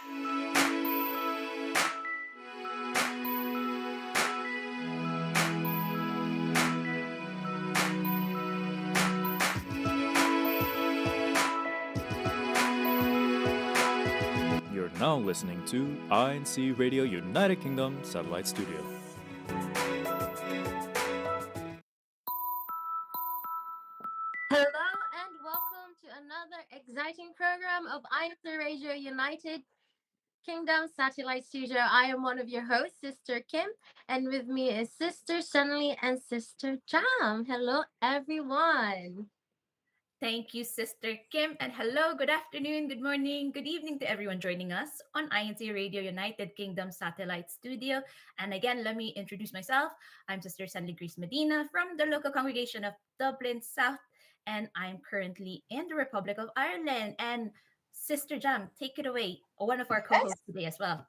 You're now listening to INCRadio United Kingdom Satellite Studio. Hello and welcome to another exciting program of INCRadio United Kingdom Satellite Studio. I am one of your hosts, Sister Kim, and with me is Sister Sunny and Sister Jam. Hello, everyone. Thank you, Sister Kim. And hello, good afternoon, good morning, good evening to everyone joining us on INCRadio United Kingdom Satellite Studio. And again, let me introduce myself. I'm Sister Sandy Grace Medina from the local congregation of Dublin South, and I'm currently in the Republic of Ireland. And Sister Jam, take it away, one of our co-hosts today as well.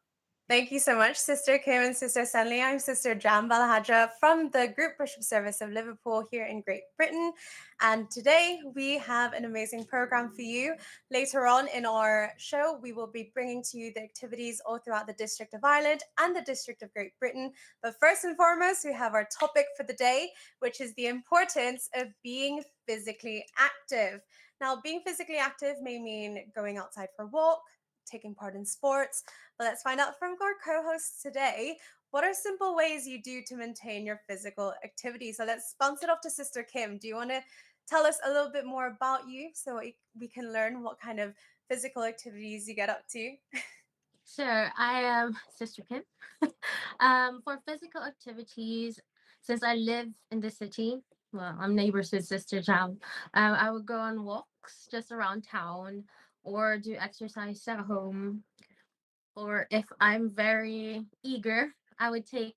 Thank you so much, Sister Kim and Sister Stanley. I'm Sister Jam Balahadra from the Group Worship Service of Liverpool here in Great Britain. And today we have an amazing program for you. Later on in our show, we will be bringing to you the activities all throughout the District of Ireland and the District of Great Britain. But first and foremost, we have our topic for the day, which is the importance of being physically active. Now, being physically active may mean going outside for a walk, taking part in sports. But let's find out from our co-hosts today, what are simple ways you do to maintain your physical activity? So let's bounce it off to Sister Kim. Do you want to tell us a little bit more about you so we can learn what kind of physical activities you get up to? Sure, I am Sister Kim. For physical activities, since I live in the city, well, I'm neighbors with Sister Jam. I would go on walks just around town or do exercise at home. Or if I'm very eager, I would take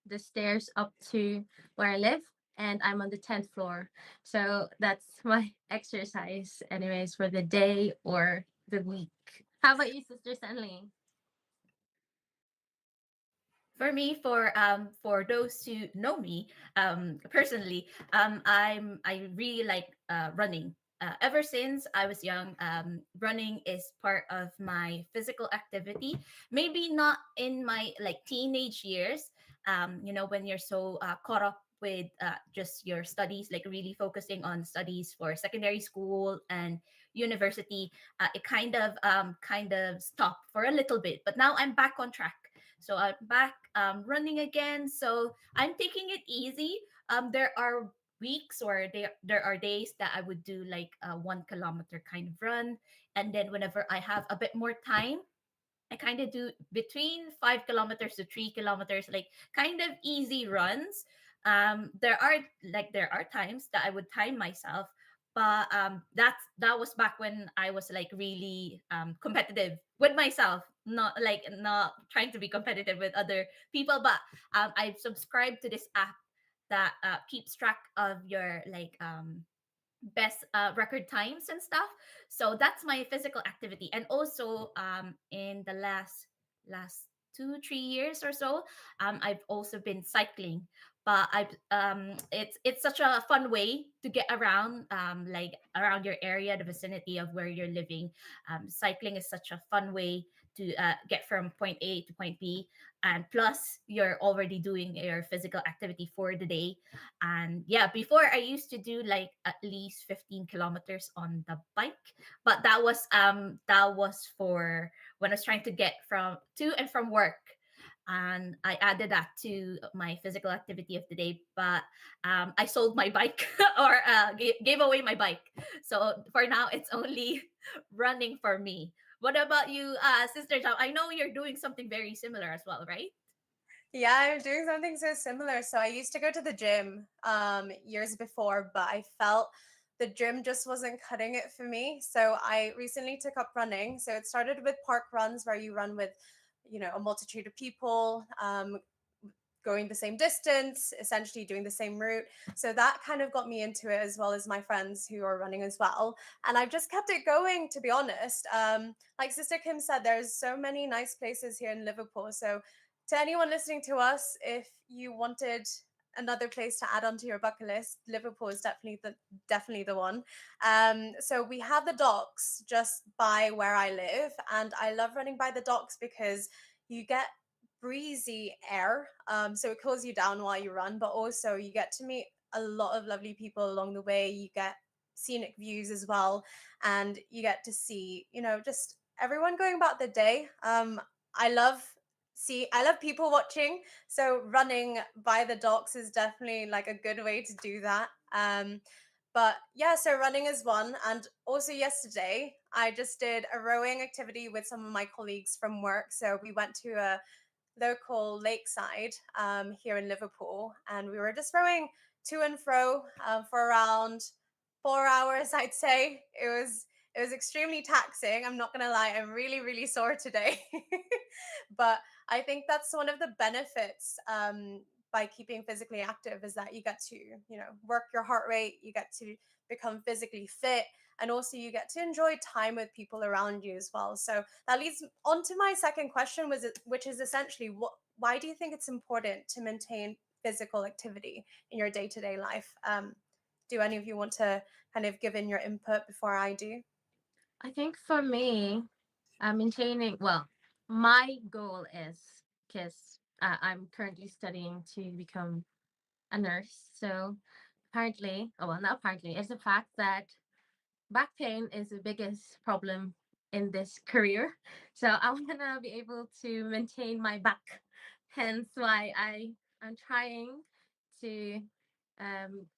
the stairs up to where I live, and I'm on the 10th floor. So that's my exercise, anyways, for the day or the week. How about you, Sister Stanley? For me, for those who know me personally, I really like running. Ever since I was young, running is part of my physical activity. Maybe not in my like teenage years, when you're so caught up with just your studies, like really focusing on studies for secondary school and university. It kind of stopped for a little bit, but now I'm back on track. So I'm back running again. So I'm taking it easy. There are weeks or there are days that I would do like a 1 kilometer kind of run. And then whenever I have a bit more time, I kind of do between 5 kilometers to 3 kilometers, like kind of easy runs. There are times that I would time myself, but that was back when I was like really competitive with myself, not trying to be competitive with other people. But I've subscribed to this app that keeps track of your like best record times and stuff. So that's my physical activity. And also in the last 2-3 years or so, I've also been cycling. But it's such a fun way to get around, like around your area, the vicinity of where you're living. Cycling is such a fun way to get from point A to point B, and plus you're already doing your physical activity for the day. And yeah, before I used to do like at least 15 kilometers on the bike, but that was for when I was trying to get from to and from work. And I added that to my physical activity of the day. But I sold my bike or gave away my bike. So for now, it's only running for me. What about you, Sister Jam? I know you're doing something very similar as well, right? Yeah, I'm doing something so similar. So I used to go to the gym years before, but I felt the gym just wasn't cutting it for me. So I recently took up running. So it started with park runs where you run with, a multitude of people, going the same distance, essentially doing the same route. So that kind of got me into it, as well as my friends who are running as well. And I've just kept it going, to be honest. Like Sister Kim said, there's so many nice places here in Liverpool. So to anyone listening to us, if you wanted another place to add onto your bucket list, Liverpool is definitely the one. So we have the docks just by where I live, and I love running by the docks because you get breezy air. So it cools you down while you run, but also you get to meet a lot of lovely people along the way. You get scenic views as well, and you get to see, just everyone going about the day. I love I love people watching, so running by the docks is definitely like a good way to do that. But yeah, so running is one. And also yesterday, I just did a rowing activity with some of my colleagues from work. So we went to a local lakeside here in Liverpool, and we were just rowing to and fro for around 4 hours, I'd say. It was extremely taxing. I'm not gonna lie, I'm really, really sore today. But I think that's one of the benefits by keeping physically active, is that you get to, work your heart rate, you get to become physically fit, and also you get to enjoy time with people around you as well. So that leads on to my second question, which is essentially, why do you think it's important to maintain physical activity in your day-to-day life? Do any of you want to kind of give in your input before I do? I think for me, maintaining, well, my goal is, because I'm currently studying to become a nurse. So apparently, oh, well, not apparently, it's a fact that back pain is the biggest problem in this career. So I want to be able to maintain my back. Hence why I'm trying to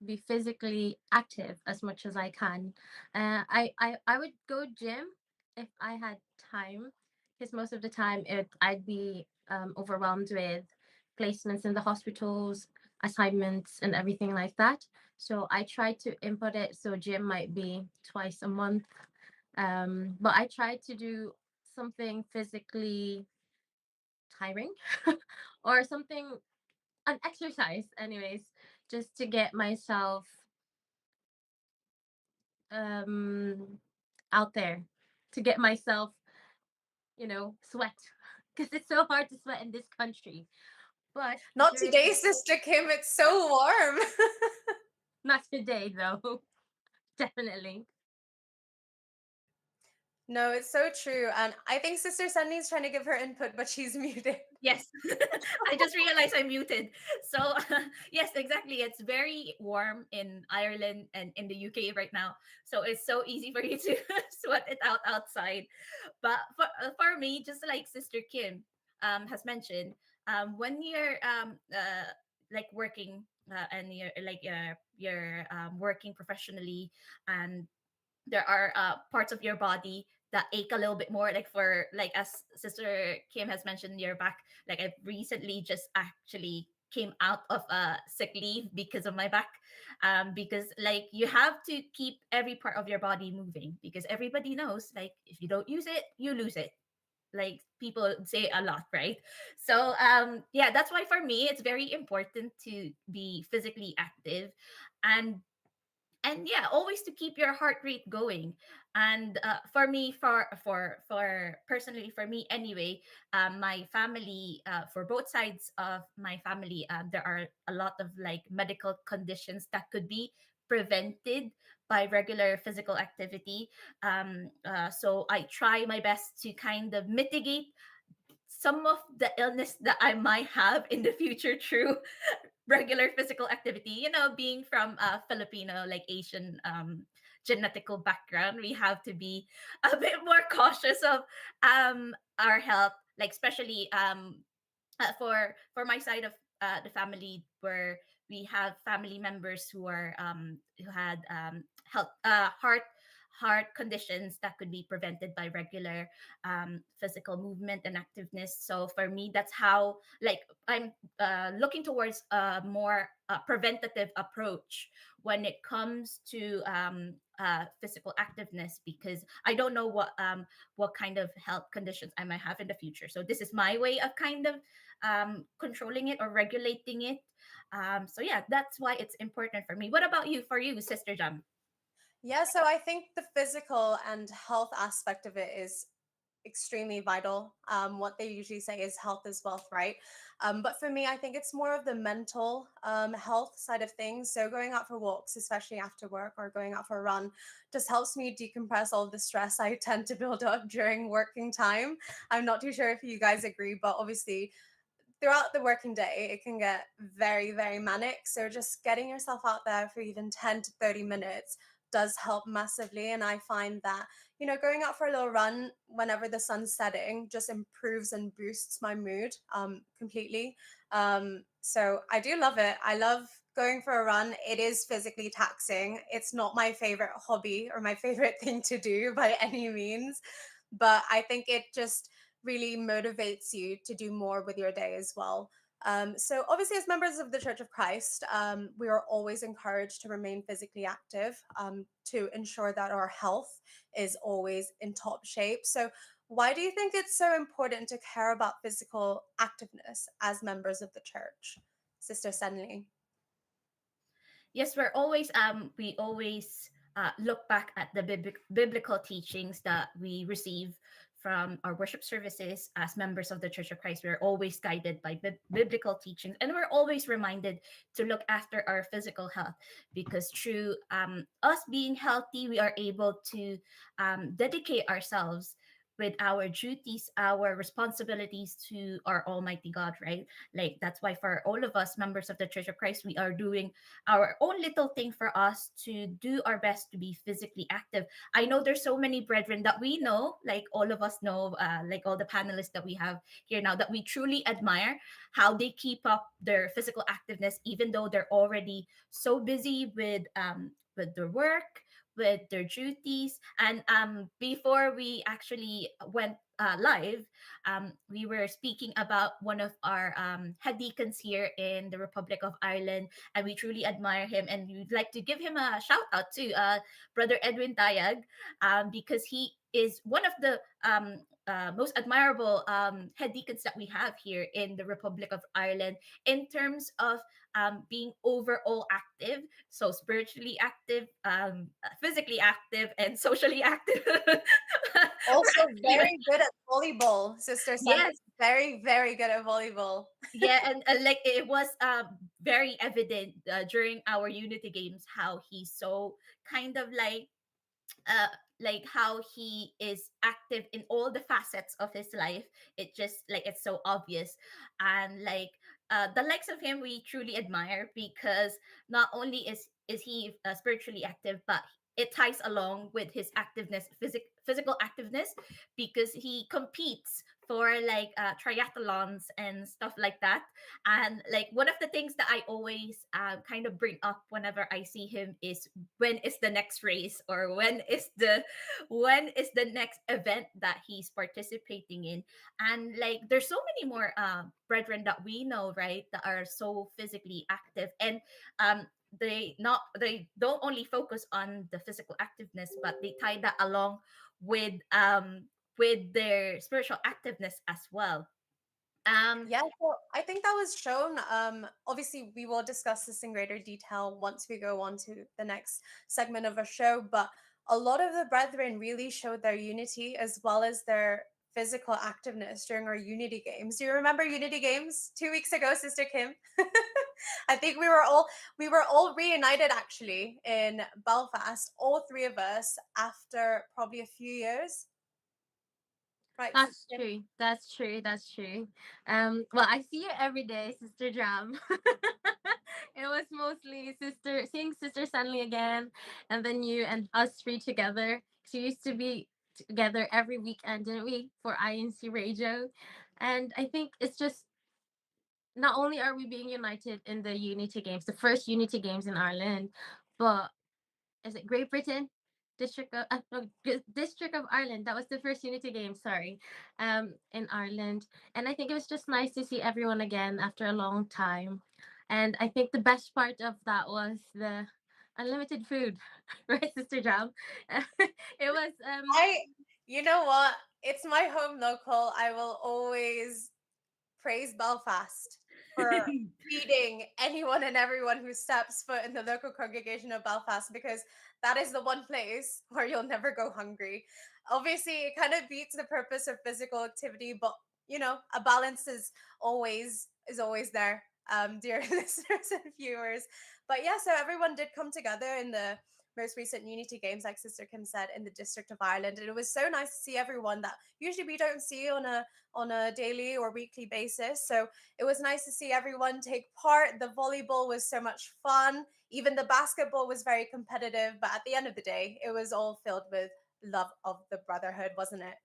be physically active as much as I can. I would go gym if I had time, because most of the time I'd be overwhelmed with placements in the hospitals, assignments, and everything like that. So I try to input it. So gym might be twice a month. But I try to do something physically tiring or something, an exercise, anyways, just to get myself um out there, to get myself, sweat. Because it's so hard to sweat in this country. But Not during today, Sister Kim. It's so warm. not today though. Definitely. No, it's so true. And I think Sister Sunny's trying to give her input, but she's muted. Yes, I just realized I'm muted. So yes, exactly. It's very warm in Ireland and in the UK right now, so it's so easy for you to sweat it out outside. But for me, just like Sister Kim has mentioned, when you're like working and you're like you're working professionally, and there are parts of your body that ache a little bit more, like for like as Sister Kim has mentioned, your back. Like I've recently just actually came out of a sick leave because of my back, because like you have to keep every part of your body moving, because everybody knows, like if you don't use it, you lose it. Like people say a lot, right? So yeah, that's why for me it's very important to be physically active, and yeah, always to keep your heart rate going. And for me, for personally, for me anyway, my family, for both sides of my family, there are a lot of like medical conditions that could be prevented by regular physical activity. So I try my best to kind of mitigate some of the illness that I might have in the future through regular physical activity. Being from a Filipino, like Asian genetical background, we have to be a bit more cautious of our health, like especially for my side of the family, where we have family members who had health heart conditions that could be prevented by regular physical movement and activeness. So for me, that's how, like, I'm looking towards a more preventative approach when it comes to physical activeness, because I don't know what kind of health conditions I might have in the future. So this is my way of kind of controlling it or regulating it. So yeah, that's why it's important for me. What about you? For you, Sister Jam? Yeah, so I think the physical and health aspect of it is extremely vital. What they usually say is health is wealth, right? But for me, I think it's more of the mental health side of things. So going out for walks, especially after work, or going out for a run, just helps me decompress all the stress I tend to build up during working time. I'm not too sure if you guys agree, but obviously throughout the working day, it can get very, very manic. So just getting yourself out there for even 10 to 30 minutes does help massively. And I find that, going out for a little run whenever the sun's setting just improves and boosts my mood completely. So I do love it. I love going for a run. It is physically taxing. It's not my favorite hobby or my favorite thing to do by any means, but I think it just really motivates you to do more with your day as well. So, obviously, as members of the Church of Christ, we are always encouraged to remain physically active to ensure that our health is always in top shape. So, why do you think it's so important to care about physical activeness as members of the church, Sister Stanley? Yes, we always look back at the biblical teachings that we receive from our worship services as members of the Church of Christ. We're always guided by biblical teachings, and we're always reminded to look after our physical health, because through us being healthy, we are able to dedicate ourselves with our duties, our responsibilities to our Almighty God, right? Like that's why for all of us members of the Church of Christ, we are doing our own little thing for us to do our best to be physically active. I know there's so many brethren that we know, like all of us know, like all the panelists that we have here now, that we truly admire how they keep up their physical activeness, even though they're already so busy with their work, with their duties. And before we actually went live, we were speaking about one of our head deacons here in the Republic of Ireland, and we truly admire him. And we'd like to give him a shout out to Brother Edwin Tayag, because he is one of the most admirable head deacons that we have here in the Republic of Ireland in terms of being overall active, so spiritually active, physically active, and socially active. Also, Even, very good at volleyball, Sister Stanley. yes, Very, very good at volleyball. yeah, and like it was very evident during our Unity games how he's so kind of uh like how he is active in all the facets of his life. It just like it's so obvious. And like the likes of him we truly admire, because not only is he spiritually active, but it ties along with his activeness, physical activeness, because he competes for like triathlons and stuff like that. And like one of the things that I always kind of bring up whenever I see him is when is the next race, or when is the next event that he's participating in. And like there's so many more brethren that we know, right, that are so physically active. And they don't only focus on the physical activeness, but they tie that along with their spiritual activeness as well. um Yeah, so I think that was shown. Obviously, we will discuss this in greater detail once we go on to the next segment of our show. But a lot of the brethren really showed their unity as well as their physical activeness during our Unity games. Do you remember Unity games 2 weeks ago, Sister Kim? I think we were all reunited actually in Belfast, all three of us after probably a few years. Right, Sister That's Kim? true. That's true. That's true. Well, I see you every day, Sister Jam. It was mostly seeing Sister Stanley again, and then you and us three together. So we used to be together every weekend, didn't we, for INCRadio? And I think it's just not only are we being united in the Unity Games, the first Unity Games in Ireland, but is it Great Britain? District of Ireland. That was the first Unity game. Sorry, in Ireland, and I think it was just nice to see everyone again after a long time. And I think the best part of that was the unlimited food, right, Sister Jam? It was I, you know what? It's my home local. I will always praise Belfast for feeding anyone and everyone who steps foot in the local congregation of Belfast, because that is the one place where you'll never go hungry. obviously it kind of beats the purpose of physical activity, but a balance is always there, dear listeners and viewers. But yeah, so everyone did come together in the most recent Unity Games, like Sister Kim said, in the District of Ireland, and it was so nice to see everyone that usually we don't see on a daily or weekly basis. So it was nice to see everyone take part. The volleyball was so much fun. Even the basketball was very competitive, but at the end of the day, it was all filled with love of the brotherhood, wasn't it?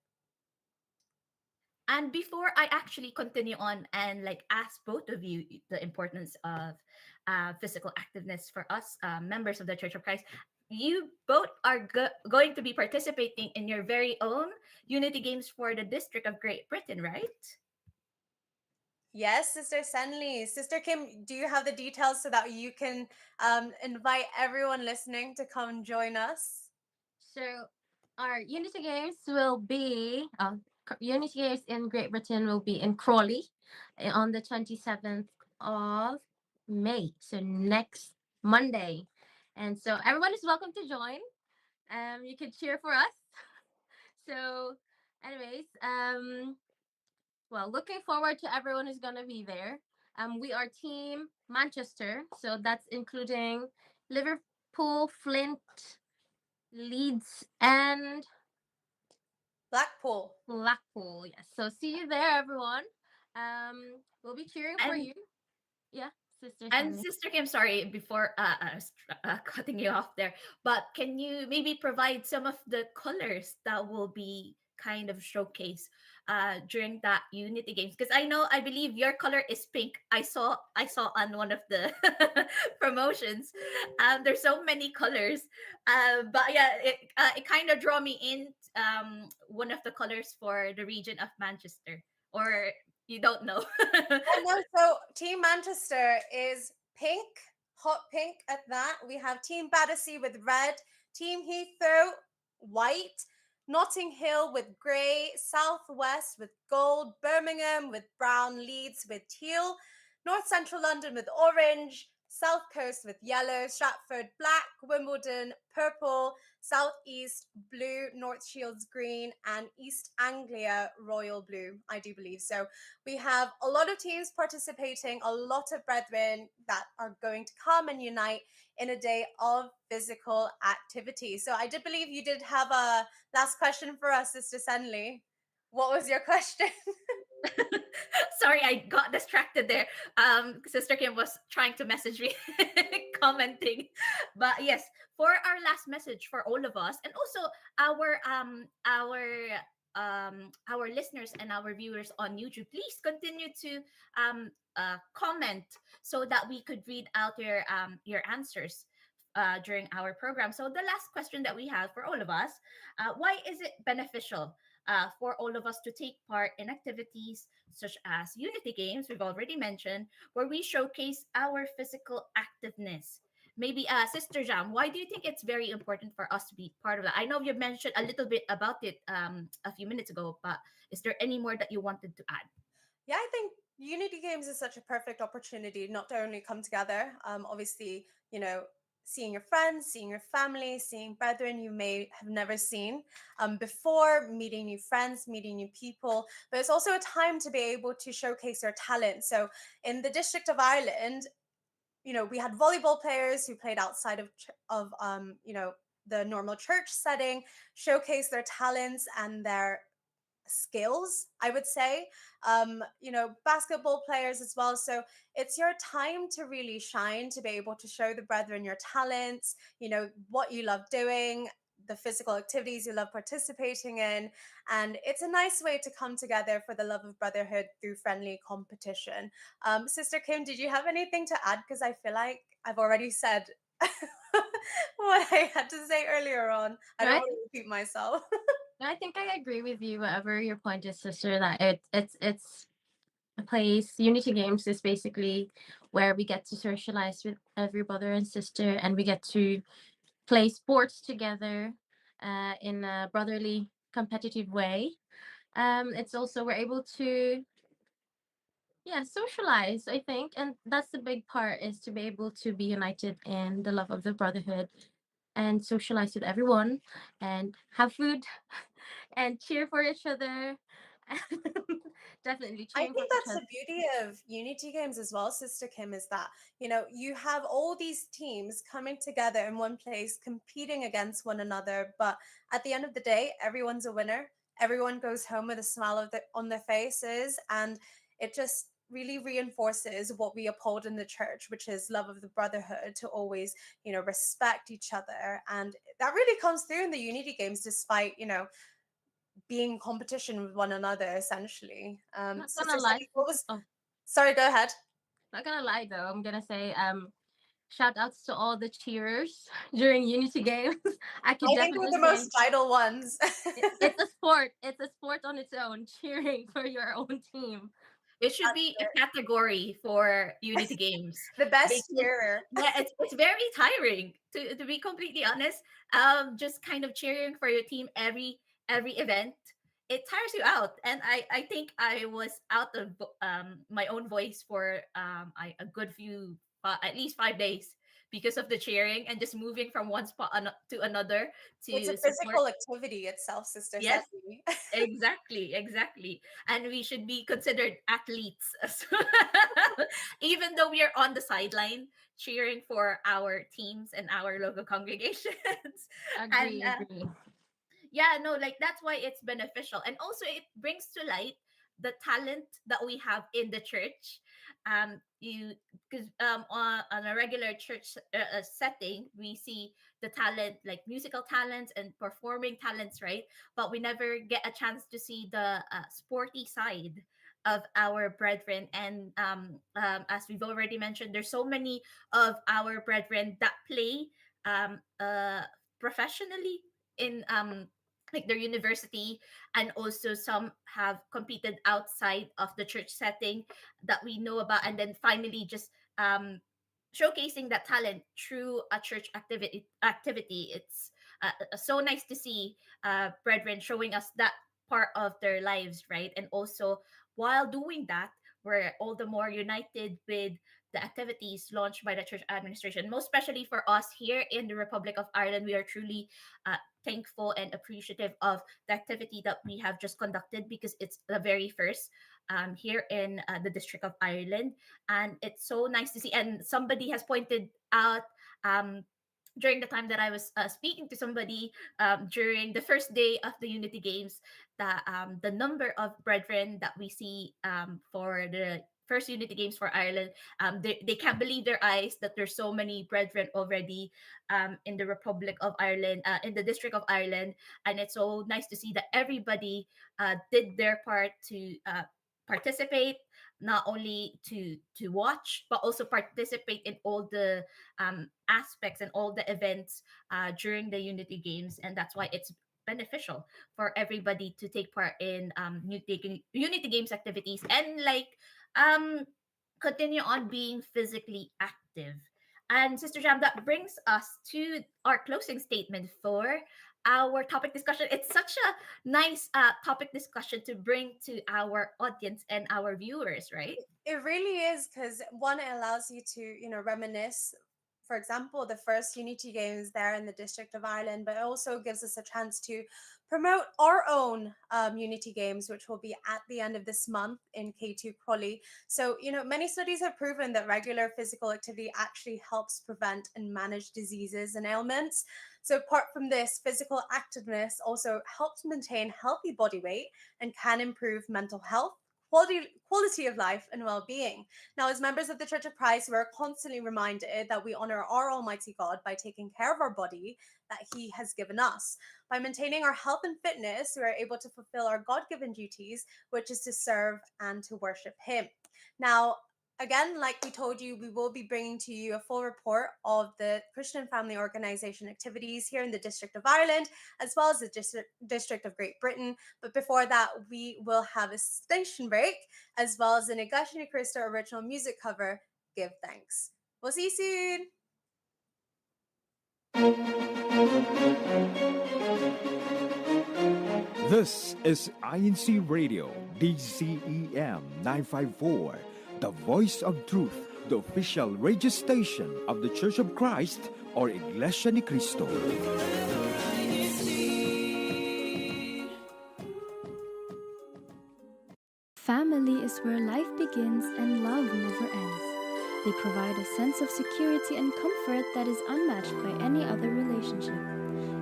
And before I actually continue on and like ask both of you the importance of physical activeness for us members of the Church of Christ, you both are going to be participating in your very own Unity Games for the District of Great Britain, right? Yes, Sister Senli. Sister Kim, do you have the details so that you can invite everyone listening to come join us? So our Unity Games will be Unity Games in Great Britain will be in Crawley on the 27th of May. So next Monday. And so everyone is welcome to join. You can cheer for us. So anyways, well, looking forward to everyone who's gonna be there. We are Team Manchester, so that's including Liverpool, Flint, Leeds, and Blackpool. Blackpool. Yes. So see you there, everyone. We'll be cheering for And you. Yeah, Sister And Sandy. Sister Kim, sorry, before cutting you off there, but can you maybe provide some of the colors that will be kind of showcased during that Unity Games? Because I believe your color is pink. I saw on one of the promotions. There's so many colors, but yeah, it kind of draw me in. One of the colors for the region of Manchester, or you don't know. Oh no, so Team Manchester is pink, hot pink at that. We have Team Battersea with red, Team Heathrow white, Notting Hill with grey, Southwest with gold, Birmingham with brown, Leeds with teal, North Central London with orange, South Coast with yellow, Stratford black, Wimbledon purple, Southeast blue, North Shields green, and East Anglia royal blue, I do believe. So we have a lot of teams participating, a lot of brethren that are going to come and unite in a day of physical activity. So I did believe you did have a last question for us, Sister Senli. What was your question? Sorry, I got distracted there. Sister Kim was trying to message me, commenting. But yes, for our last message for all of us, and also our listeners and our viewers on YouTube, please continue to comment so that we could read out your answers during our program. So the last question that we have for all of us: why is it beneficial for all of us to take part in activities such as Unity Games, we've already mentioned, where we showcase our physical activeness? Maybe, Sister Jam, why do you think it's very important for us to be part of that? I know you mentioned a little bit about it a few minutes ago, but is there any more that you wanted to add? Yeah, I think Unity Games is such a perfect opportunity not to only come together, obviously, seeing your friends, seeing your family, seeing brethren you may have never seen before, meeting new friends, meeting new people, but it's also a time to be able to showcase your talent. So in the District of Ireland, we had volleyball players who played outside of the normal church setting, showcase their talents and their skills, I would say. Basketball players as well. So it's your time to really shine, to be able to show the brethren your talents, what you love doing, the physical activities you love participating in. And it's a nice way to come together for the love of brotherhood through friendly competition. Sister Kim, did you have anything to add? Because I feel like I've already said what I had to say earlier on. I don't Right? want to repeat myself. I think I agree with you, whatever your point is, sister, that it's a place. Unity Games is basically where we get to socialize with every brother and sister, and we get to play sports together in a brotherly competitive way. It's also we're able to socialize, I think, and that's the big part, is to be able to be united in the love of the brotherhood and socialize with everyone and have food and cheer for each other. Definitely I cheering for think each that's other. the beauty of Unity Games as well, Sister Kim, is that, you have all these teams coming together in one place, competing against one another. But at the end of the day, everyone's a winner. Everyone goes home with a smile on their faces. And it just really reinforces what we uphold in the church, which is love of the brotherhood, to always, respect each other. And that really comes through in the Unity Games, despite, being in competition with one another, essentially. Not Sister gonna lie. Sally, what was? Oh, Sorry, go ahead. not gonna lie though. I'm gonna say shout outs to all the cheerers during Unity Games. I could I think we're definitely the say most vital ones. it's a sport. It's a sport on its own. Cheering for your own team. It should be a category for Unity Games The best because cheerer. yeah, it's very tiring to be completely honest. Just kind of cheering for your team every event, it tires you out, and I think I was out of my own voice for a good few at least 5 days because of the cheering and just moving from one spot to another It's a to support. physical activity itself, Sister Yes, Sally. exactly, exactly. And we should be considered athletes as well. Even though we are on the sideline cheering for our teams and our local congregations. And Agree, agree. yeah, no, like that's why it's beneficial. And also it brings to light the talent that we have in the church. You because on a regular church setting, we see the talent, like musical talents and performing talents, right? But we never get a chance to see the sporty side of our brethren. And as we've already mentioned, there's so many of our brethren that play professionally in like their university, and also some have competed outside of the church setting that we know about, and then finally just showcasing that talent through a church activity. It's so nice to see brethren showing us that part of their lives, right? And also while doing that, we're all the more united with the activities launched by the church administration. Most especially for us here in the Republic of Ireland, we are truly thankful and appreciative of the activity that we have just conducted, because it's the very first here in the District of Ireland. And it's so nice to see. And somebody has pointed out during the time that I was speaking to somebody during the first day of the Unity Games, that the number of brethren that we see for the first Unity Games for Ireland, they can't believe their eyes that there's so many brethren already in the Republic of Ireland, in the District of Ireland. And it's so nice to see that everybody did their part to participate, not only to watch, but also participate in all the aspects and all the events during the Unity Games. And that's why it's beneficial for everybody to take part in Unity Games activities, and like um continue on being physically active. And Sister Jam, that brings us to our closing statement for our topic discussion. It's such a nice topic discussion to bring to our audience and our viewers, right? It really is, because one, it allows you to, reminisce. For example, the first Unity Games there in the District of Ireland, but it also gives us a chance to promote our own Unity Games, which will be at the end of this month in K2 Crawley. So, many studies have proven that regular physical activity actually helps prevent and manage diseases and ailments. So, apart from this, physical activeness also helps maintain healthy body weight and can improve mental health, quality of life, and well-being. Now, as members of the Church of Christ, we're constantly reminded that we honor our Almighty God by taking care of our body that He has given us. By maintaining our health and fitness, we are able to fulfill our God-given duties, which is to serve and to worship Him. Now, again, like we told you, we will be bringing to you a full report of the Christian Family Organization activities here in the District of Ireland, as well as the District of Great Britain. But before that, we will have a station break, as well as an Igashini Krista original music cover, Give Thanks. We'll see you soon. This is INCRadio, DCEM 954, the voice of truth, the official radio station of the Church of Christ, or Iglesia ni Cristo. Family is where life begins and love never ends. They provide a sense of security and comfort that is unmatched by any other relationship.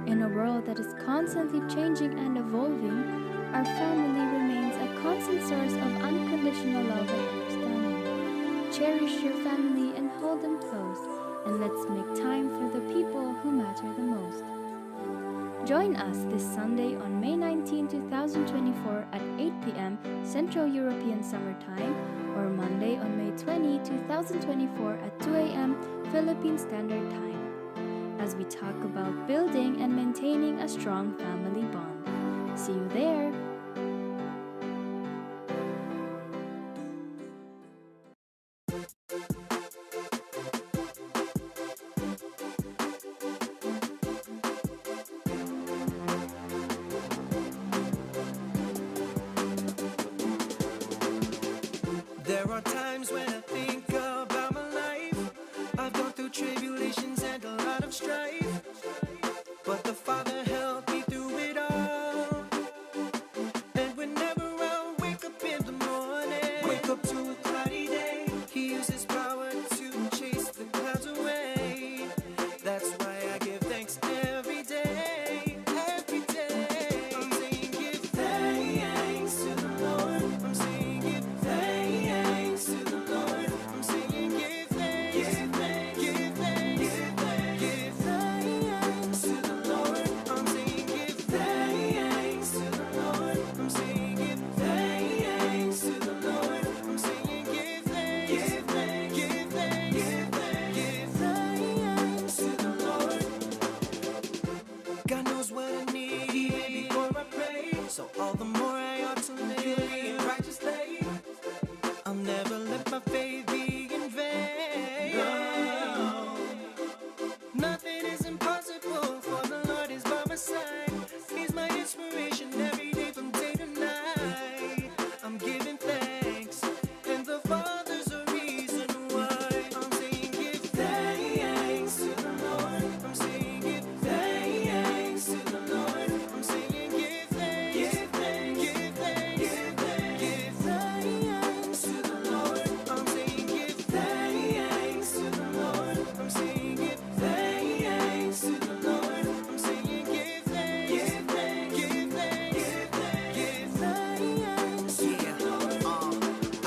In a world that is constantly changing and evolving, our family remains a constant source of unconditional love and understanding. Cherish your family and hold them close, and let's make time for the people who matter the most. Join us this Sunday on May 19, 2024 at 8 p.m. Central European Summer Time, or Monday on May 20, 2024 at 2 a.m. Philippine Standard Time, as we talk about building and maintaining a strong family bond. See you there! There are times when I think about my life. I've gone through tribulations and a lot of strife, but the Father helped me through it all. And whenever I wake up in the morning, wake up to a cloudy day, He uses power to chase the clouds away. That's why I give thanks every day, every day. I'm saying give thanks to the Lord. I'm saying give thanks to the Lord. I'm saying give thanks, give thanks, give thanks, give thanks, give thanks to the Lord. I'm saying give thanks to the Lord. I'm saying give thanks to the Lord. I'm saying give thanks, give thanks, give thanks, give thanks, give thanks to the Lord. God knows what I need even before I pray. So all the more I ought to live purely and righteously. I'll never let my faith be in vain. No. Nothing is impossible, for the Lord is by my side. He's my inspiration every day from day to night. I'm giving thanks, and the Father's a reason why. I'm saying give thanks to the Lord. I'm saying give thanks to the Lord. I'm saying give thanks, give thanks, give thanks, give thanks, give thanks to the Lord. I'm saying give thanks to the Lord. I'm saying give thanks to the Lord. I'm saying give thanks, give thanks, give thanks, give thanks, give thanks to the Lord.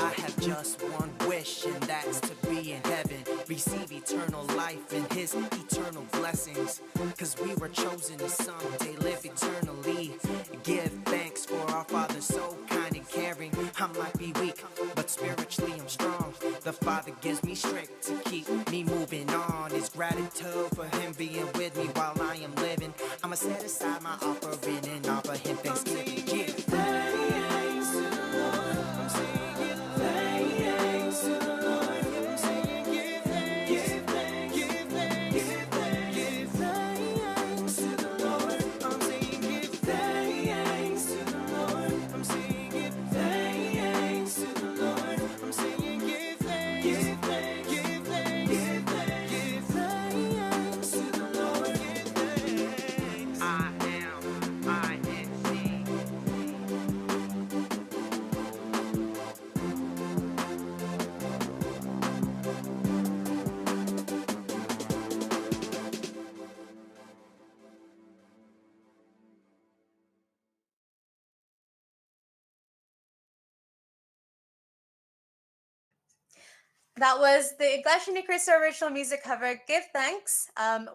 I have just one wish, and that's to be in heaven, receive eternal life and His eternal blessings. Cause we were chosen to someday live eternally. Give thanks for our Father, so kind and caring. I might be weak, but spiritually I'm strong. The Father gives me strength to keep me moving on. It's gratitude for Him being with me while I am living. I'ma set aside my offering and offer Him thanksgiving. Give thanks to the Lord. I'm saying give thanks to the Lord. I'm saying give thanks, give thanks, give thanks, give thanks, give thanks to the Lord. I'm saying give thanks to the Lord. I'm saying give thanks to the Lord. I'm saying give thanks, give thanks, give thanks, give thanks, give thanks to the Lord. Give thanks. I am INC. That was the Iglesia Ni Cristo original music cover, Give Thanks.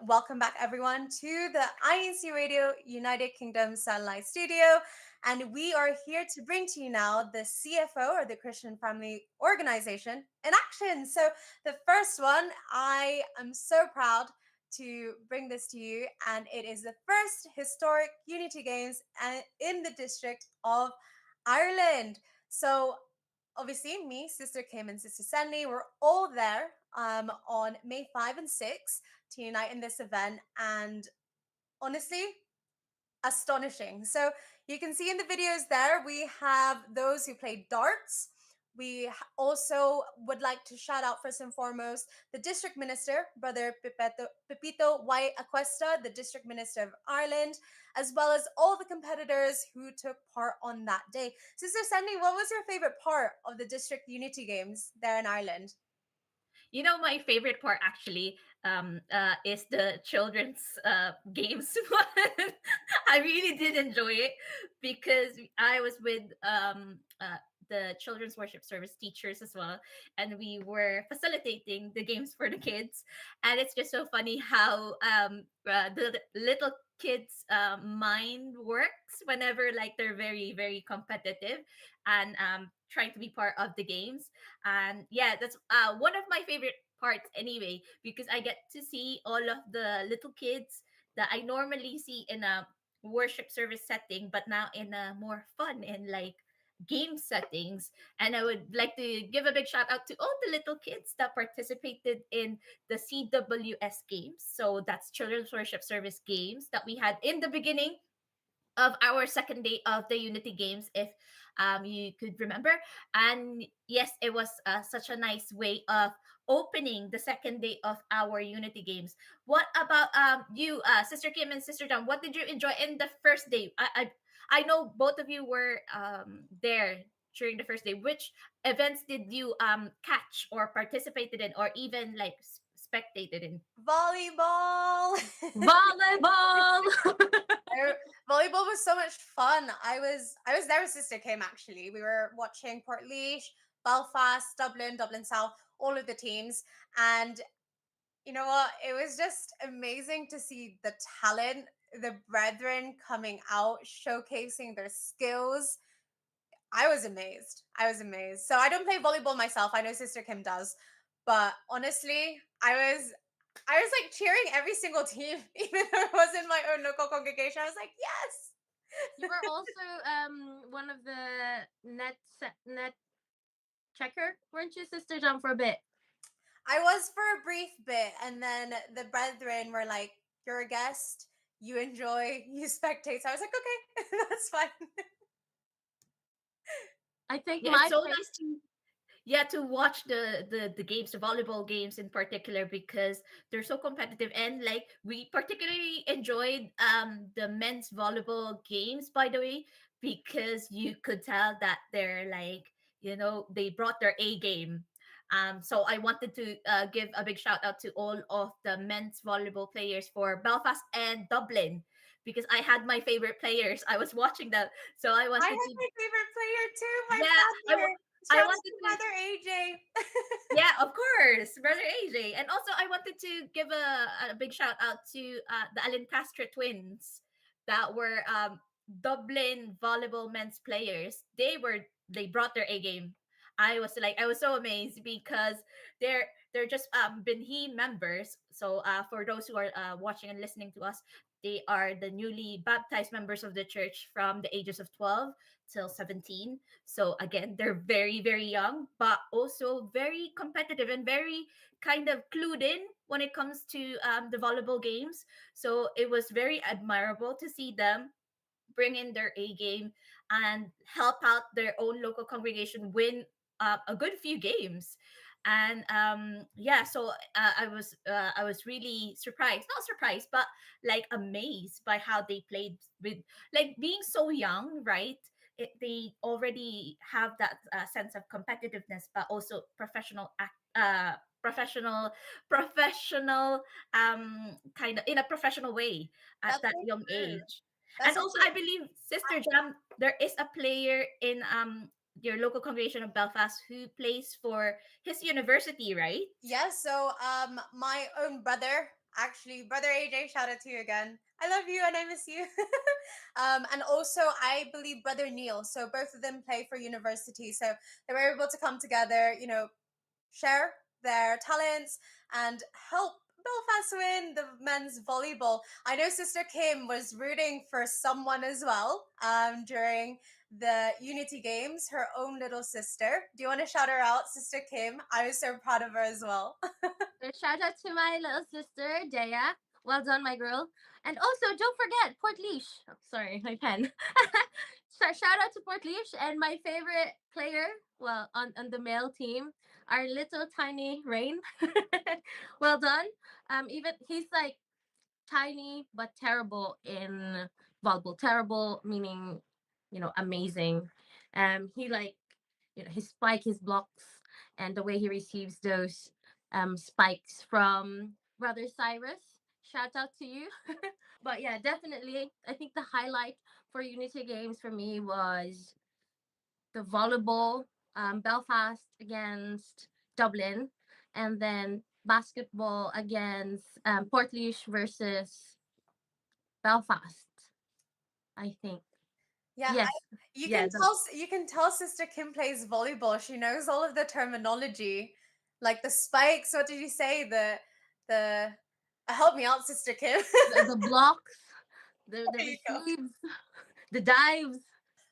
Welcome back, everyone, to the INCRadio United Kingdom Satellite Studio. And we are here to bring to you now the CFO, or the Christian Family Organization, in action. So the first one, I am so proud to bring this to you. And it is the first historic Unity Games in the District of Ireland. So obviously, me, Sister Kim, and Sister Sandy were all there on May 5 and 6 to unite in this event. And honestly, astonishing. So you can see in the videos there, we have those who played darts, also would like to shout out first and foremost the district minister, Brother Pepito Y. Aquesta, the district minister of Ireland, as well as all the competitors who took part on that day. Sister Sandy, what was your favorite part of the district unity games there in Ireland? You know, my favorite part actually is the children's games one. I really did enjoy it because I was with the children's worship service teachers as well, and we were facilitating the games for the kids. And it's just so funny how the little kids' mind works whenever like they're very very competitive and trying to be part of the games. And yeah, that's one of my favorite parts anyway, because I get to see all of the little kids that I normally see in a worship service setting, but now in a more fun and like game settings. And I would like to give a big shout out to all the little kids that participated in the CWS games. So that's children's worship service games that we had in the beginning of our second day of the Unity Games, if you could remember. And yes, it was such a nice way of opening the second day of our Unity Games. What about you, Sister Kim and Sister John? What did you enjoy in the first day? I know both of you were there during the first day. Which events did you catch or participated in, or even like spectated in? Volleyball. Volleyball. Volleyball was so much fun. I was there with Sister Kim actually. We were watching Portlaoise, Belfast, Dublin South, all of the teams. And you know what? It was just amazing to see the talent, the brethren coming out, showcasing their skills. I was amazed. I was amazed. So I don't play volleyball myself. I know Sister Kim does. But honestly, I was like cheering every single team, even though it wasn't my own local congregation. I was like, yes. You were also one of the net checker, weren't you, Sister John, for a bit? I was for a brief bit, and then the brethren were like, "You're a guest. You enjoy. You spectate." So I was like, "Okay, that's fine." I think Yeah, my it's so favorite. nice to watch the games, the volleyball games in particular, because they're so competitive. And like we particularly enjoyed the men's volleyball games, by the way, because you could tell that they're like, you know, they brought their A game. So I wanted to give a big shout out to all of the men's volleyball players for Belfast and Dublin, because I had my favorite players. I was watching them, so I I wanted had to. my favorite player too, my Yeah, brother. I Shouts wanted to to. brother AJ. Yeah, of course, brother AJ. And also, I wanted to give a big shout out to the Castro twins that were Dublin volleyball men's players. They brought their A game. I was so amazed because they're just Binhi members. So for those who are watching and listening to us, they are the newly baptized members of the church from the ages of 12 till 17. So again, they're very, very young, but also very competitive and very kind of clued in when it comes to the volleyball games. So it was very admirable to see them bring in their A game and help out their own local congregation win a good few games. And yeah, so I was really surprised, not surprised, but like amazed by how they played with like being so young, right? They already have that sense of competitiveness, but also professional professional kind of in a professional way at That's that so young true. age. That's And so also true. I believe, Sister Jam, there is a player in your local congregation of Belfast who plays for his university, right? Yes, so my own brother, actually, brother AJ, shout out to you again. I love you and I miss you. And also I believe brother Neil. So both of them play for university. So they were able to come together, share their talents and help Belfast win the men's volleyball. I know Sister Kim was rooting for someone as well during the Unity Games, her own little sister. Do you want to shout her out, Sister Kim? I was so proud of her as well. So shout out to my little sister, Dea. Well done, my girl. And also, don't forget, Portlaoise. Oh, sorry, my pen. shout out to Portlish and my favorite player, well, on the male team, our little tiny Rain. Well done. Even he's like tiny but terrible in volleyball. Terrible meaning, amazing. He like, his spike, his blocks, and the way he receives those spikes from brother Cyrus. Shout out to you. But yeah, definitely, I think the highlight for Unity Games for me was the volleyball, Belfast against Dublin, and then basketball against Portlaoise versus Belfast. I think. Yeah, Yes. you Yeah. can tell Sister Kim plays volleyball. She knows all of the terminology, like the spikes. What did you say? The help me out, Sister Kim. The blocks, the There you go. receives, the dives.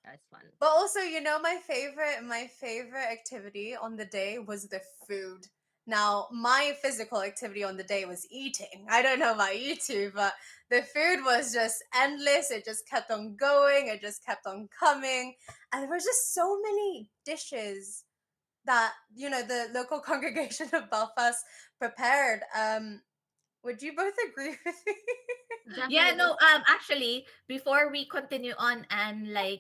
That's fun. But also, my favorite activity on the day was the food. Now, my physical activity on the day was eating. I don't know about you two, but the food was just endless. It just kept on going. It just kept on coming. And there were just so many dishes that, the local congregation of Belfast prepared. Would you both agree with me? Yeah, Definitely. no, actually, before we continue on and like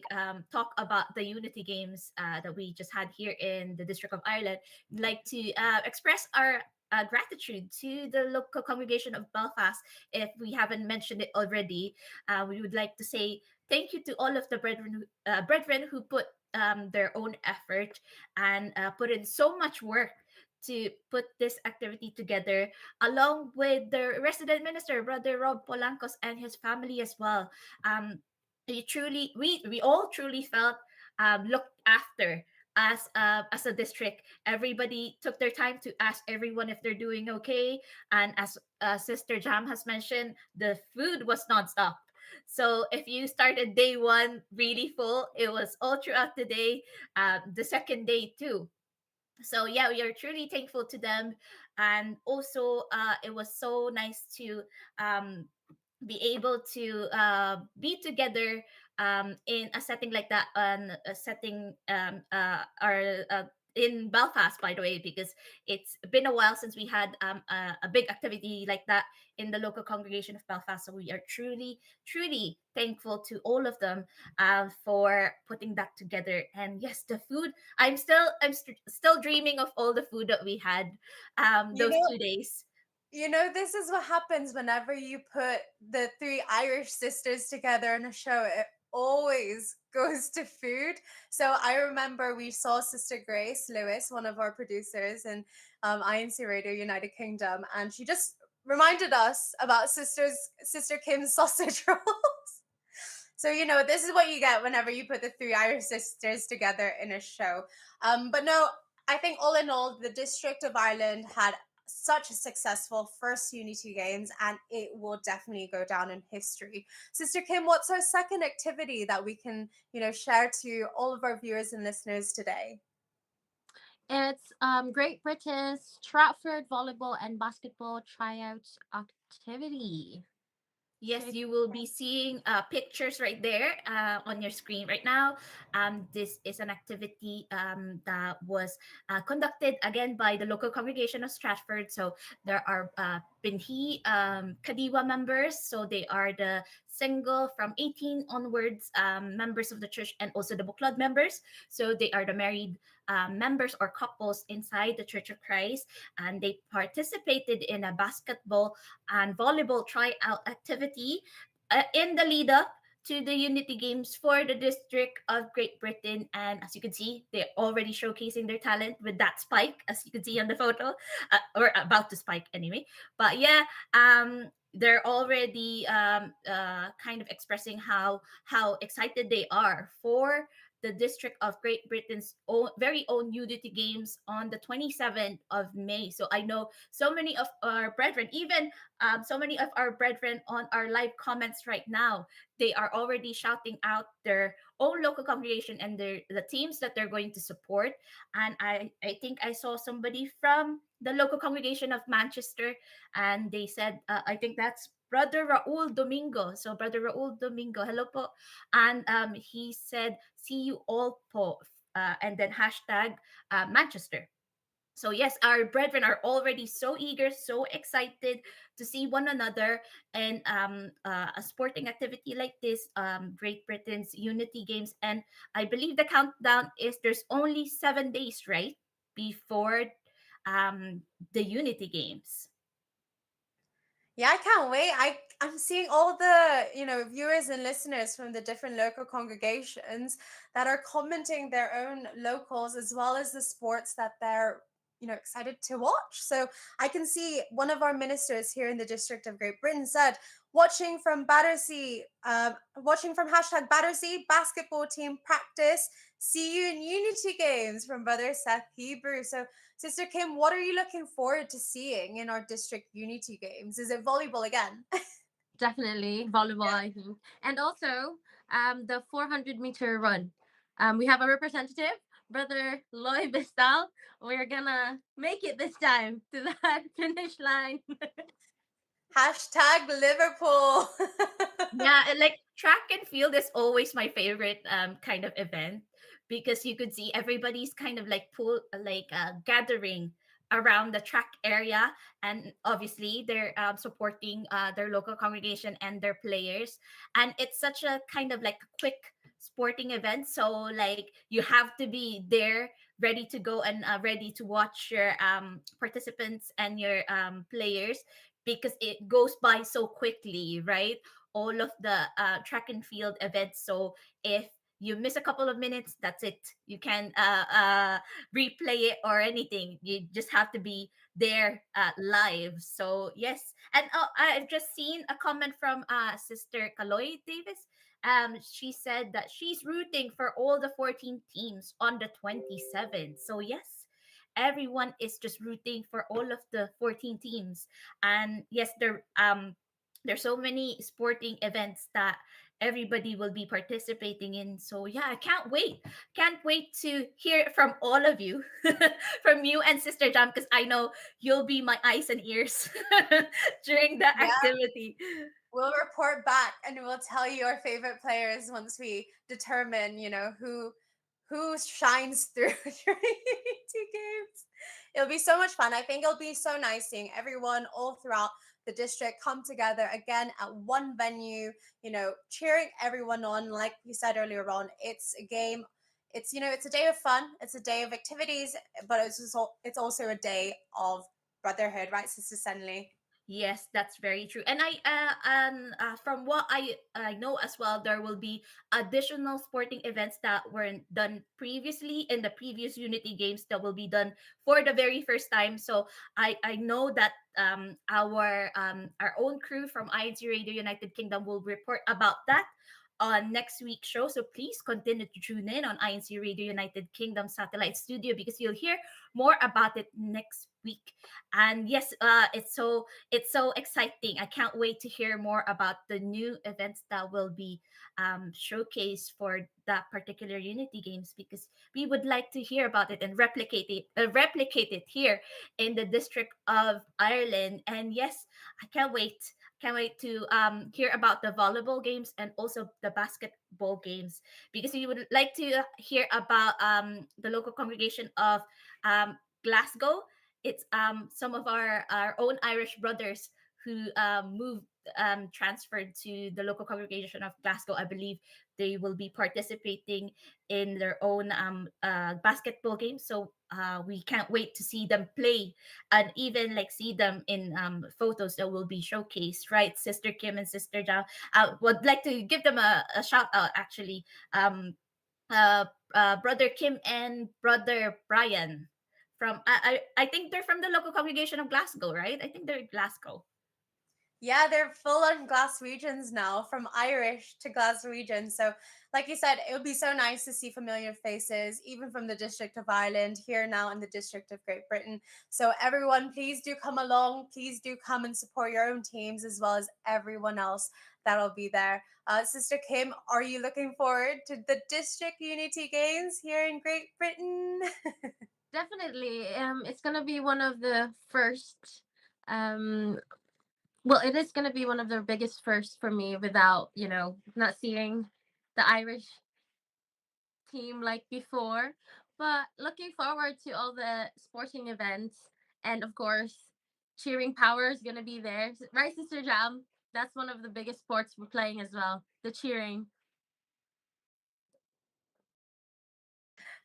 talk about the Unity games that we just had here in the District of Ireland, like to express our gratitude to the local congregation of Belfast. If we haven't mentioned it already, we would like to say thank you to all of the brethren who put their own effort and put in so much work to put this activity together, along with the resident minister, Brother Rob Polancos, and his family as well. We all truly felt looked after as a district. Everybody took their time to ask everyone if they're doing okay, and as Sister Jam has mentioned, the food was nonstop. So if you started day one really full, it was all throughout the day, the second day too. So yeah, we are truly thankful to them, and also it was so nice to um be able to be together in a setting like that, and a setting our in Belfast, by the way, because it's been a while since we had a big activity like that in the local congregation of Belfast. So we are truly, truly thankful to all of them for putting that together. And yes, the food. Still dreaming of all the food that we had You those know, 2 days. this is what happens whenever you put the three Irish sisters together in a show. It always goes to food. So I remember we saw Sister Grace Lewis, one of our producers in INC Radio United Kingdom, and she just reminded us about Sister Kim's sausage rolls. So this is what you get whenever you put the three Irish sisters together in a show. But no, I think all in all, the District of Ireland had such a successful first Unity Games, and it will definitely go down in history. Sister Kim, what's our second activity that we can, share to all of our viewers and listeners today? It's Great Britain's Stratford volleyball and basketball tryout activity. Yes, you will be seeing pictures right there on your screen right now. This is an activity that was conducted again by the local congregation of Stratford. So there are Binhi Kadiwa members. So they are the single from 18 onwards members of the church, and also the book club members. So they are the married members or couples inside the Church of Christ, and they participated in a basketball and volleyball tryout activity in the lead up to the Unity Games for the District of Great Britain. And as you can see, they're already showcasing their talent with that spike, as you can see on the photo, or about to spike anyway. But yeah, they're already kind of expressing how excited they are for the District of Great Britain's very own Unity Games on the 27th of May. So I know so many of our brethren, even so many of our brethren on our live comments right now, they are already shouting out their own local congregation and the teams that they're going to support. And I think I saw somebody from the local congregation of Manchester, and they said, I think that's Brother Raul Domingo. So Brother Raul Domingo, hello po. And he said, see you all po. And then hashtag Manchester. So yes, our brethren are already so eager, so excited to see one another, and a sporting activity like this, Great Britain's Unity Games, and I believe the countdown is there's only 7 days, right, before the Unity Games. Yeah, I can't wait. I'm seeing all the, viewers and listeners from the different local congregations that are commenting their own locals as well as the sports that they're, excited to watch. So I can see one of our ministers here in the District of Great Britain said, watching from hashtag Battersea basketball team practice. See you in Unity Games from Brother Seth Hebrew. So Sister Kim, what are you looking forward to seeing in our district unity games? Is it volleyball again? Definitely volleyball, I think. And also the 400-meter run. We have a representative, Brother Loy Bistal. We're gonna make it this time to that finish line. Hashtag Liverpool. Yeah, and, like, track and field is always my favorite kind of event, because you could see everybody's kind of like gathering around the track area, and obviously they're supporting their local congregation and their players, and it's such a kind of like quick sporting event, so like you have to be there ready to go and ready to watch your participants and your players, because it goes by so quickly, right? All of the track and field events. So if you miss a couple of minutes, that's it. You can replay it or anything. You just have to be there live. So yes, and I've just seen a comment from Sister Kaloy Davis. She said that she's rooting for all the 14 teams on the 27th. So yes, everyone is just rooting for all of the 14 teams, and yes, there's so many sporting events that everybody will be participating in. So yeah, I can't wait to hear from all of you, from you and Sister Jam, because I know you'll be my eyes and ears during the Yeah, activity. we'll report back and we'll tell you our favorite players once we determine, who shines through during unity games. It'll be so much fun. I think it'll be so nice seeing everyone all throughout the district come together again at one venue, cheering everyone on. Like we said earlier on, it's a game. It's a day of fun. It's a day of activities, but it's also a day of brotherhood, right, Sister Senley? Yes, that's very true. And from what I know as well, there will be additional sporting events that weren't done previously in the previous Unity Games that will be done for the very first time. So I know that our own crew from INCRadio United Kingdom will report about that on next week's show. So please continue to tune in on INCRadio United Kingdom Satellite Studio, because you'll hear more about it next week. And yes, it's so exciting. I can't wait to hear more about the new events that will be showcased for that particular Unity Games, because we would like to hear about it and replicate it here in the District of Ireland. And yes, I can't wait to hear about the volleyball games and also the basketball games, because we would like to hear about the local congregation of Glasgow. It's some of our own Irish brothers who moved transferred to the local congregation of Glasgow. I believe they will be participating in their own basketball game. So we can't wait to see them play, and even like see them in photos that will be showcased. Right, Sister Kim and Sister Jao. I would like to give them a shout out, actually. Um, Brother Kim and Brother Brian from I think they're from the local congregation of Glasgow, right? I think they're in Glasgow. Yeah, they're full on Glaswegians now, from Irish to Glaswegian. So, like you said, it would be so nice to see familiar faces, even from the District of Ireland, here now in the District of Great Britain. So, everyone, please do come along. Please do come and support your own teams as well as everyone else that'll be there. Sister Kim, are you looking forward to the District Unity Games here in Great Britain? Definitely. It's gonna be one of the first um Well, it is going to be one of the biggest firsts for me without, not seeing the Irish team like before. But looking forward to all the sporting events. And of course, cheering power is going to be there. Right, Sister Jam? That's one of the biggest sports we're playing as well. The cheering.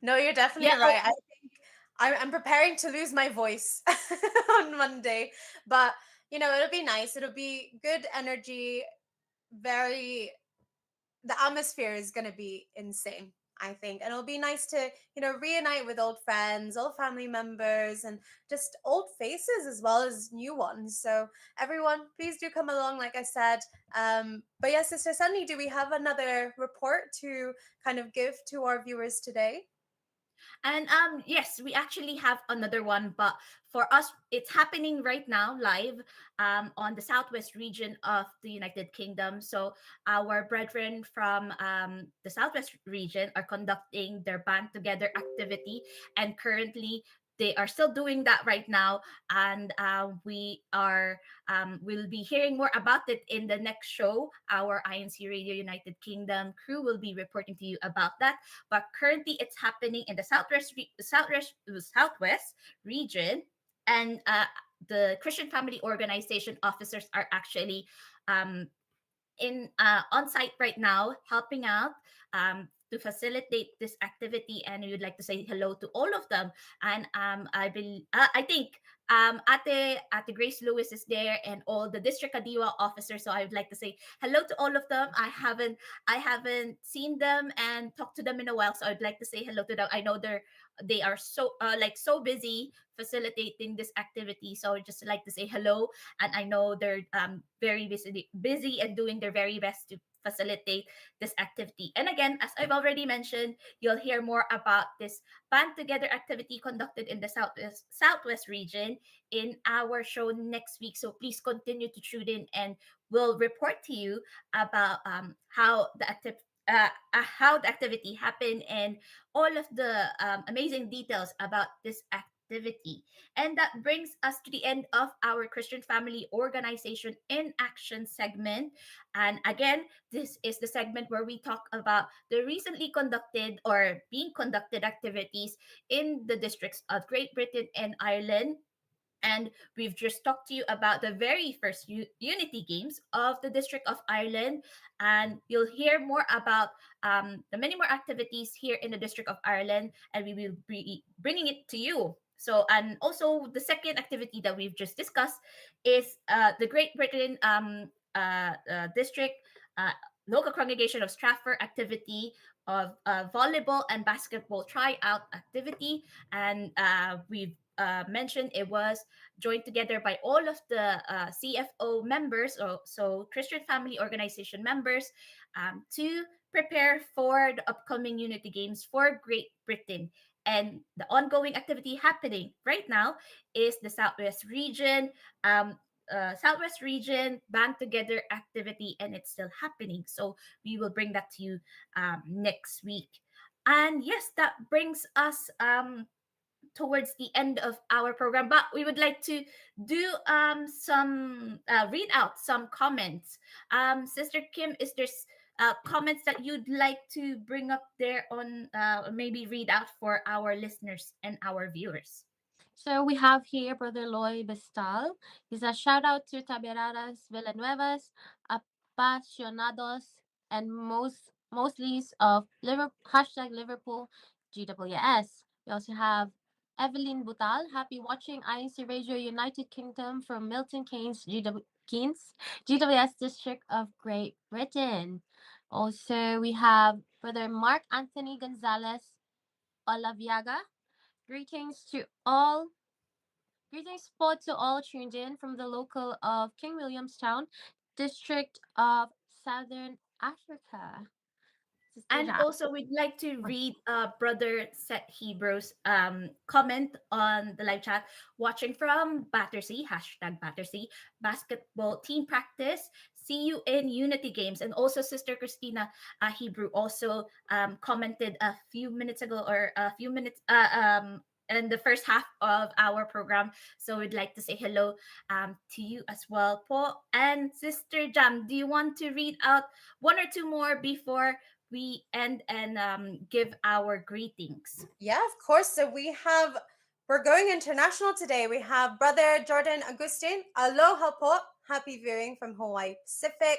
No, you're Yeah. definitely right. I think I'm preparing to lose my voice on Monday, but it'll be nice. It'll be good energy. Very, the atmosphere is going to be insane, I think. And it'll be nice to, reunite with old friends, old family members, and just old faces as well as new ones. So, everyone, please do come along, like I said. But yes, Sister Sunny, do we have another report to kind of give to our viewers today? And yes, we actually have another one, but for us, it's happening right now live on the southwest region of the United Kingdom. So our brethren from the southwest region are conducting their band together activity, and currently they are still doing that right now, and we are we'll be hearing more about it in the next show. Our INC Radio United Kingdom crew will be reporting to you about that, but currently it's happening in the southwest region, and the Christian Family Organization officers are actually um, in on site right now helping out to facilitate this activity, and we would like to say hello to all of them. And I think Ate Grace Lewis is there, and all the district Kadiwa officers, so I would like to say hello to all of them. I haven't seen them and talked to them in a while, so I'd like to say hello to them. I know they are so busy facilitating this activity, so I'd just like to say hello. And I know they're very busy and doing their very best to facilitate this activity. And again, as I've already mentioned, you'll hear more about this band together activity conducted in the southwest region in our show next week. So please continue to tune in, and we'll report to you about how the activity happened, and all of the amazing details about this activity. And that brings us to the end of our Christian Family Organization in Action segment. And again, this is the segment where we talk about the recently conducted or being conducted activities in the districts of Great Britain and Ireland. And we've just talked to you about the very first Unity Games of the District of Ireland. And you'll hear more about the many more activities here in the District of Ireland, and we will be bringing it to you. So, and also the second activity that we've just discussed is the Great Britain District Local Congregation of Stratford activity of volleyball and basketball tryout activity. And we've mentioned it was joined together by all of the CFO members, so Christian Family Organization members, to prepare for the upcoming Unity Games for Great Britain. And the ongoing activity happening right now is the um, Southwest region band together activity, and it's still happening. So we will bring that to you next week. And yes, that brings us towards the end of our program, but we would like to do some read out some comments. Sister Kim, is there comments that you'd like to bring up there on maybe read out for our listeners and our viewers? So we have here Brother Loy Bestal. He's a shout out to Taberadas Villanuevas, Apasionados, and mostly of Liverpool GWS. We also have Evelyn Butal. Happy watching INC Radio United Kingdom from Milton Keynes, GWS District of Great Britain. Also, we have Brother Mark Anthony Gonzalez Olaviaga. Greetings to all Greetings po to all tuned in from the local of King Williamstown, District of Southern Africa. Sister And Jam. also, we'd like to read Brother Seth Hebrews' comment on the live chat, watching from Battersea, #Battersea, basketball team practice. See you in Unity Games. And also, Sister Christina Hebrew also commented a few minutes ago, or a few minutes in the first half of our program. So we'd like to say hello to you as well, po. And Sister Jam, do you want to read out one or two more before we end and give our greetings? Yeah, of course. So we're going international today. We have Brother Jordan Agustin. Aloha po. Happy viewing from Hawaii Pacific.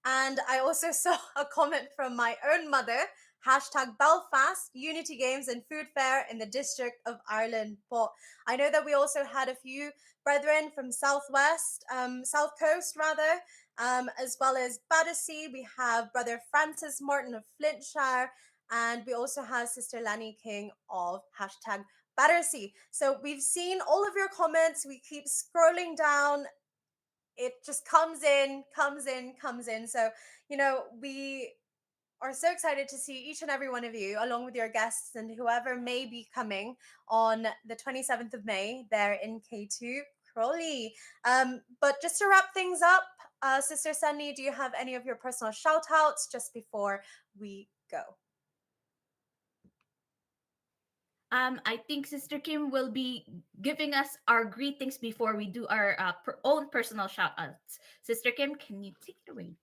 And I also saw a comment from my own mother. Hashtag Belfast, Unity Games and Food Fair in the District of Ireland po. I know that we also had a few brethren from South Coast rather, as well as Battersea. We have Brother Francis Martin of Flintshire, and we also have Sister Lani King of hashtag Battersea. So we've seen all of your comments. We keep scrolling down. It just comes in. So, we are so excited to see each and every one of you, along with your guests and whoever may be coming on the 27th of May there in K2 Crawley. But just to wrap things up, Sister Sunny, do you have any of your personal shout outs just before we go? I think Sister Kim will be giving us our greetings before we do our own personal shout outs. Sister Kim, can you take it away?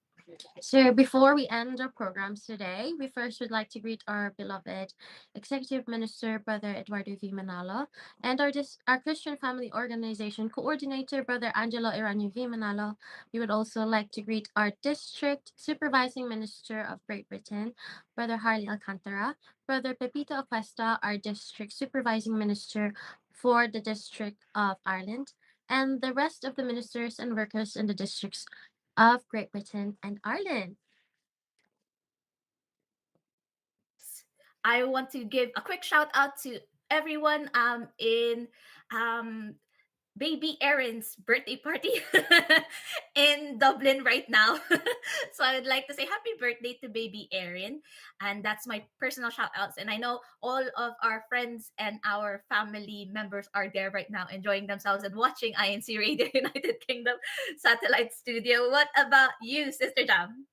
So before we end our programs today, we first would like to greet our beloved Executive Minister, Brother Eduardo V. Manalo, and our Christian Family Organization Coordinator, Brother Angelo Iranio V. Manalo. We would also like to greet our District Supervising Minister of Great Britain, Brother Harley Alcantara, Brother Pepito Aquesta, our District Supervising Minister for the District of Ireland, and the rest of the ministers and workers in the districts of Great Britain and Ireland. I want to give a quick shout out to everyone in baby Erin's birthday party in Dublin right now. So I would like to say happy birthday to baby Erin. And that's my personal shout outs. And I know all of our friends and our family members are there right now enjoying themselves and watching INC Radio United Kingdom Satellite Studio. What about you, Sister Jam?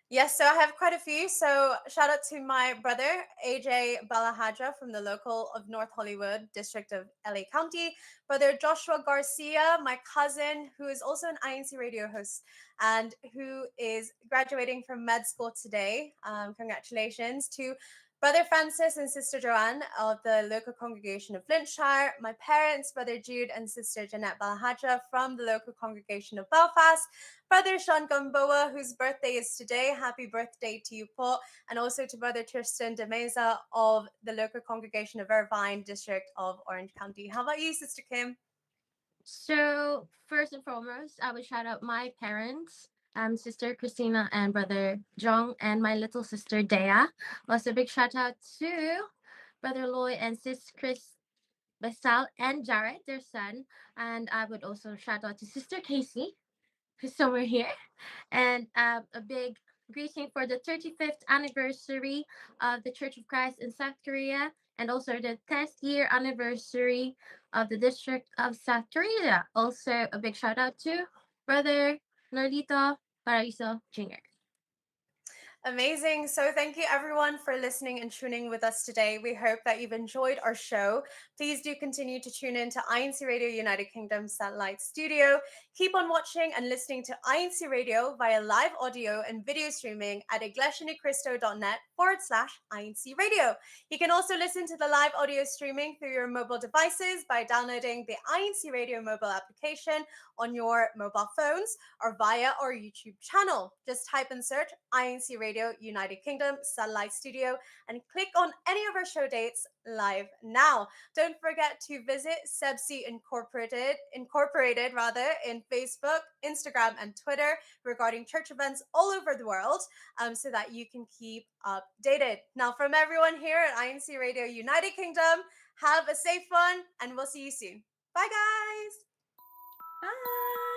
Yes, so I have quite a few. So shout out to my brother, AJ Balahadra from the local of North Hollywood, district of LA County. Brother Joshua Garcia, my cousin, who is also an INC radio host and who is graduating from med school today. Congratulations to Brother Francis and Sister Joanne of the local congregation of Flintshire, my parents, Brother Jude and Sister Jeanette Balahadra from the local congregation of Belfast, Brother Sean Gamboa, whose birthday is today. Happy birthday to you, Paul. And also to Brother Tristan de Meza of the local congregation of Irvine, district of Orange County. How about you, Sister Kim? So first and foremost, I would shout out my parents, Sister Christina and Brother Jong, and my little sister Dea. Also, big shout out to Brother Loy and Sis Chris Basal and Jared, their son. And I would also shout out to Sister Casey, who's somewhere here, and a big greeting for the 35th anniversary of the Church of Christ in South Korea, and also the 10th year anniversary of the District of South Korea. Also, a big shout out to Brother Nardito Paraiso Jr. Amazing. So thank you everyone for listening and tuning with us today. We hope that you've enjoyed our show. Please do continue to tune in to INC Radio United Kingdom Satellite Studio. Keep on watching and listening to INC Radio via live audio and video streaming at iglesianicristo.net/INC Radio. You can also listen to the live audio streaming through your mobile devices by downloading the INC Radio mobile application on your mobile phones or via our YouTube channel. Just type and search INC Radio United Kingdom Satellite Studio and click on any of our show dates live now. Don't forget to visit CEBSI Incorporated in Facebook, Instagram, and Twitter regarding church events all over the world, so that you can keep updated. Now, from everyone here at INC Radio United Kingdom, have a safe one, and we'll see you soon. Bye, guys. Bye.